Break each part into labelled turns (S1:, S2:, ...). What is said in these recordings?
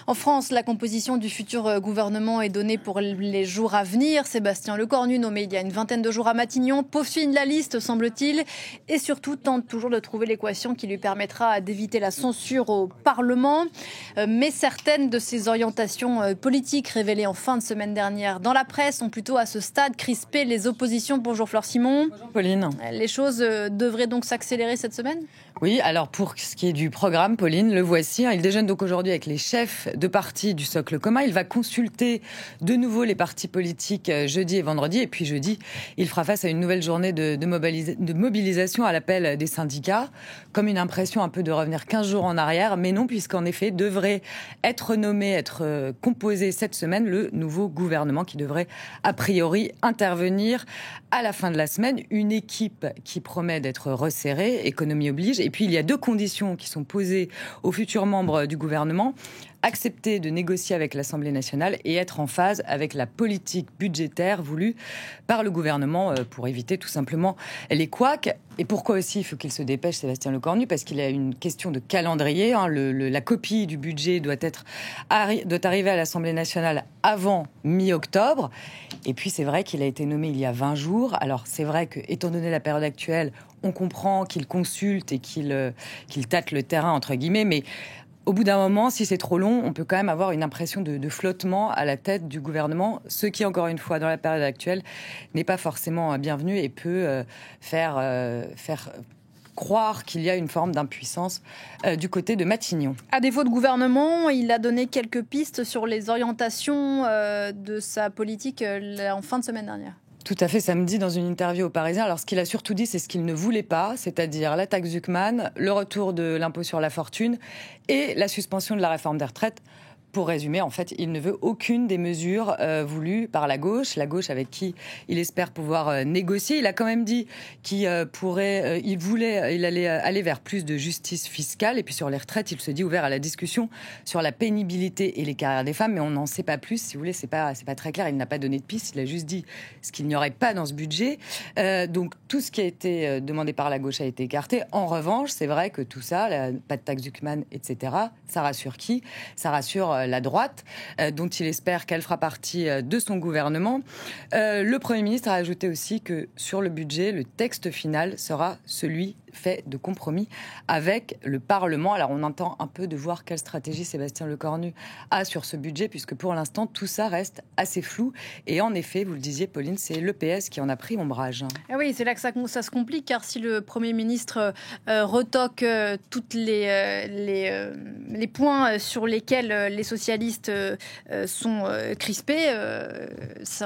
S1: En France, la composition du futur gouvernement est donnée pour les jours à venir. Sébastien Lecornu, nommé il y a une vingtaine de jours à Matignon, peaufine la liste, semble-t-il, et surtout tente toujours de trouver l'équation qui lui permettra d'éviter la censure au Parlement. Mais certaines de ses orientations politiques révélées en fin de semaine dernière dans la presse ont plutôt à ce stade crispé les oppositions. Bonjour Flore Simon.
S2: Bonjour Pauline.
S1: Les choses devraient donc s'accélérer cette semaine ?
S2: Oui, alors pour ce qui est du programme, Pauline, le voici. Il déjeune donc aujourd'hui avec les chefs de partis du socle commun. Il va consulter de nouveau les partis politiques jeudi et vendredi. Et puis jeudi, il fera face à une nouvelle journée de mobilisation à l'appel des syndicats, comme une impression un peu de revenir 15 jours en arrière. Mais non, puisqu'en effet, devrait être nommé, être composé cette semaine le nouveau gouvernement qui devrait a priori intervenir à la fin de la semaine. Une équipe qui promet d'être resserrée, économie oblige. Et puis, il y a deux conditions qui sont posées aux futurs membres du gouvernement. Accepter de négocier avec l'Assemblée nationale et être en phase avec la politique budgétaire voulue par le gouvernement pour éviter tout simplement les couacs. Et pourquoi aussi il faut qu'il se dépêche, Sébastien Lecornu ? Parce qu'il y a une question de calendrier. La copie du budget doit arriver à l'Assemblée nationale avant mi-octobre. Et puis c'est vrai qu'il a été nommé il y a 20 jours. Alors c'est vrai que, étant donné la période actuelle, on comprend qu'il consulte et qu'il tâte le terrain, entre guillemets, mais au bout d'un moment, si c'est trop long, on peut quand même avoir une impression de flottement à la tête du gouvernement, ce qui, encore une fois, dans la période actuelle, n'est pas forcément bienvenu et peut faire croire qu'il y a une forme d'impuissance du côté de Matignon.
S1: À défaut de gouvernement, il a donné quelques pistes sur les orientations de sa politique en fin de semaine dernière.
S2: Tout à fait, samedi, dans une interview au Parisien. Alors, ce qu'il a surtout dit, c'est ce qu'il ne voulait pas, c'est-à-dire la taxe Zuckman, le retour de l'impôt sur la fortune et la suspension de la réforme des retraites. Pour résumer, en fait, il ne veut aucune des mesures voulues par la gauche avec qui il espère pouvoir négocier. Il a quand même dit qu'il allait aller vers plus de justice fiscale. Et puis sur les retraites, il se dit ouvert à la discussion sur la pénibilité et les carrières des femmes. Mais on n'en sait pas plus. Si vous voulez, c'est pas très clair. Il n'a pas donné de piste. Il a juste dit ce qu'il n'y aurait pas dans ce budget. Donc tout ce qui a été demandé par la gauche a été écarté. En revanche, c'est vrai que tout ça, pas de taxe Zuckman, etc., ça rassure qui ? Ça rassure la droite, dont il espère qu'elle fera partie de son gouvernement. Le Premier ministre a ajouté aussi que sur le budget, le texte final sera celui fait de compromis avec le Parlement. Alors on entend un peu de voir quelle stratégie Sébastien Lecornu a sur ce budget, puisque pour l'instant tout ça reste assez flou. Et en effet, vous le disiez Pauline, c'est le PS qui en a pris ombrage.
S1: Ah oui, c'est là que ça se complique, car si le Premier ministre retoque toutes les points sur lesquels les socialistes sont crispés,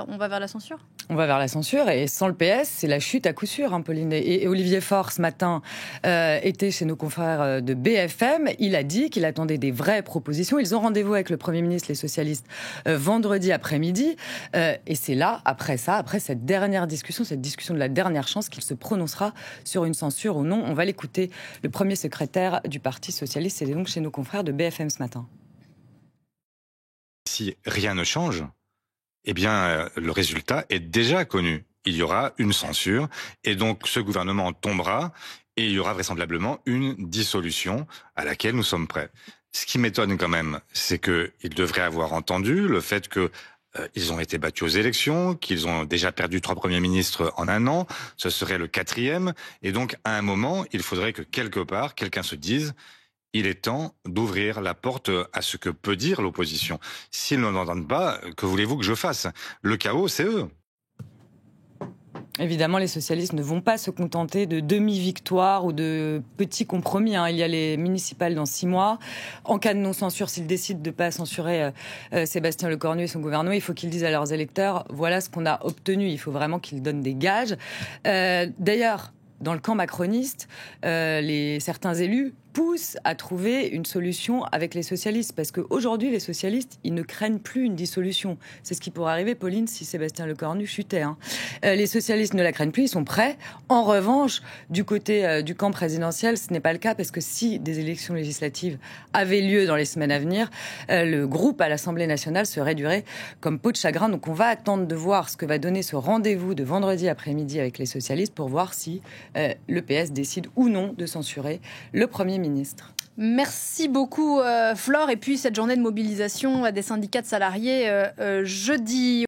S1: on va vers la censure.
S2: On va vers la censure, et sans le PS, c'est la chute à coup sûr, hein, Pauline. Et Olivier Faure, ce matin, était chez nos confrères de BFM. Il a dit qu'il attendait des vraies propositions. Ils ont rendez-vous avec le Premier ministre, les socialistes, vendredi après-midi. Et c'est là, après cette dernière discussion, cette discussion de la dernière chance, qu'il se prononcera sur une censure ou non. On va l'écouter, le premier secrétaire du Parti socialiste. C'est donc chez nos confrères de BFM ce matin.
S3: Si rien ne change, eh bien, le résultat est déjà connu. Il y aura une censure, et donc ce gouvernement tombera, et il y aura vraisemblablement une dissolution à laquelle nous sommes prêts. Ce qui m'étonne quand même, c'est qu'ils devraient avoir entendu le fait que ils ont été battus aux élections, qu'ils ont déjà perdu 3 premiers ministres en 1 an, ce serait le 4e, et donc à un moment, il faudrait que quelque part, quelqu'un se dise: il est temps d'ouvrir la porte à ce que peut dire l'opposition. S'ils ne l'entendent pas, que voulez-vous que je fasse ? Le chaos, c'est eux.
S2: Évidemment, les socialistes ne vont pas se contenter de demi-victoires ou de petits compromis. Il y a les municipales dans 6 mois. En cas de non-censure, s'ils décident de ne pas censurer Sébastien Lecornu et son gouvernement, il faut qu'ils disent à leurs électeurs: voilà ce qu'on a obtenu. Il faut vraiment qu'ils donnent des gages. D'ailleurs, dans le camp macroniste, certains élus pousse à trouver une solution avec les socialistes. Parce qu'aujourd'hui, les socialistes, ils ne craignent plus une dissolution. C'est ce qui pourrait arriver, Pauline, si Sébastien Lecornu chutait. Les socialistes ne la craignent plus, ils sont prêts. En revanche, du côté du camp présidentiel, ce n'est pas le cas, parce que si des élections législatives avaient lieu dans les semaines à venir, le groupe à l'Assemblée nationale se réduirait comme peau de chagrin. Donc on va attendre de voir ce que va donner ce rendez-vous de vendredi après-midi avec les socialistes pour voir si le PS décide ou non de censurer le Premier ministre.
S1: Merci beaucoup Flore. Et puis cette journée de mobilisation des syndicats de salariés jeudi.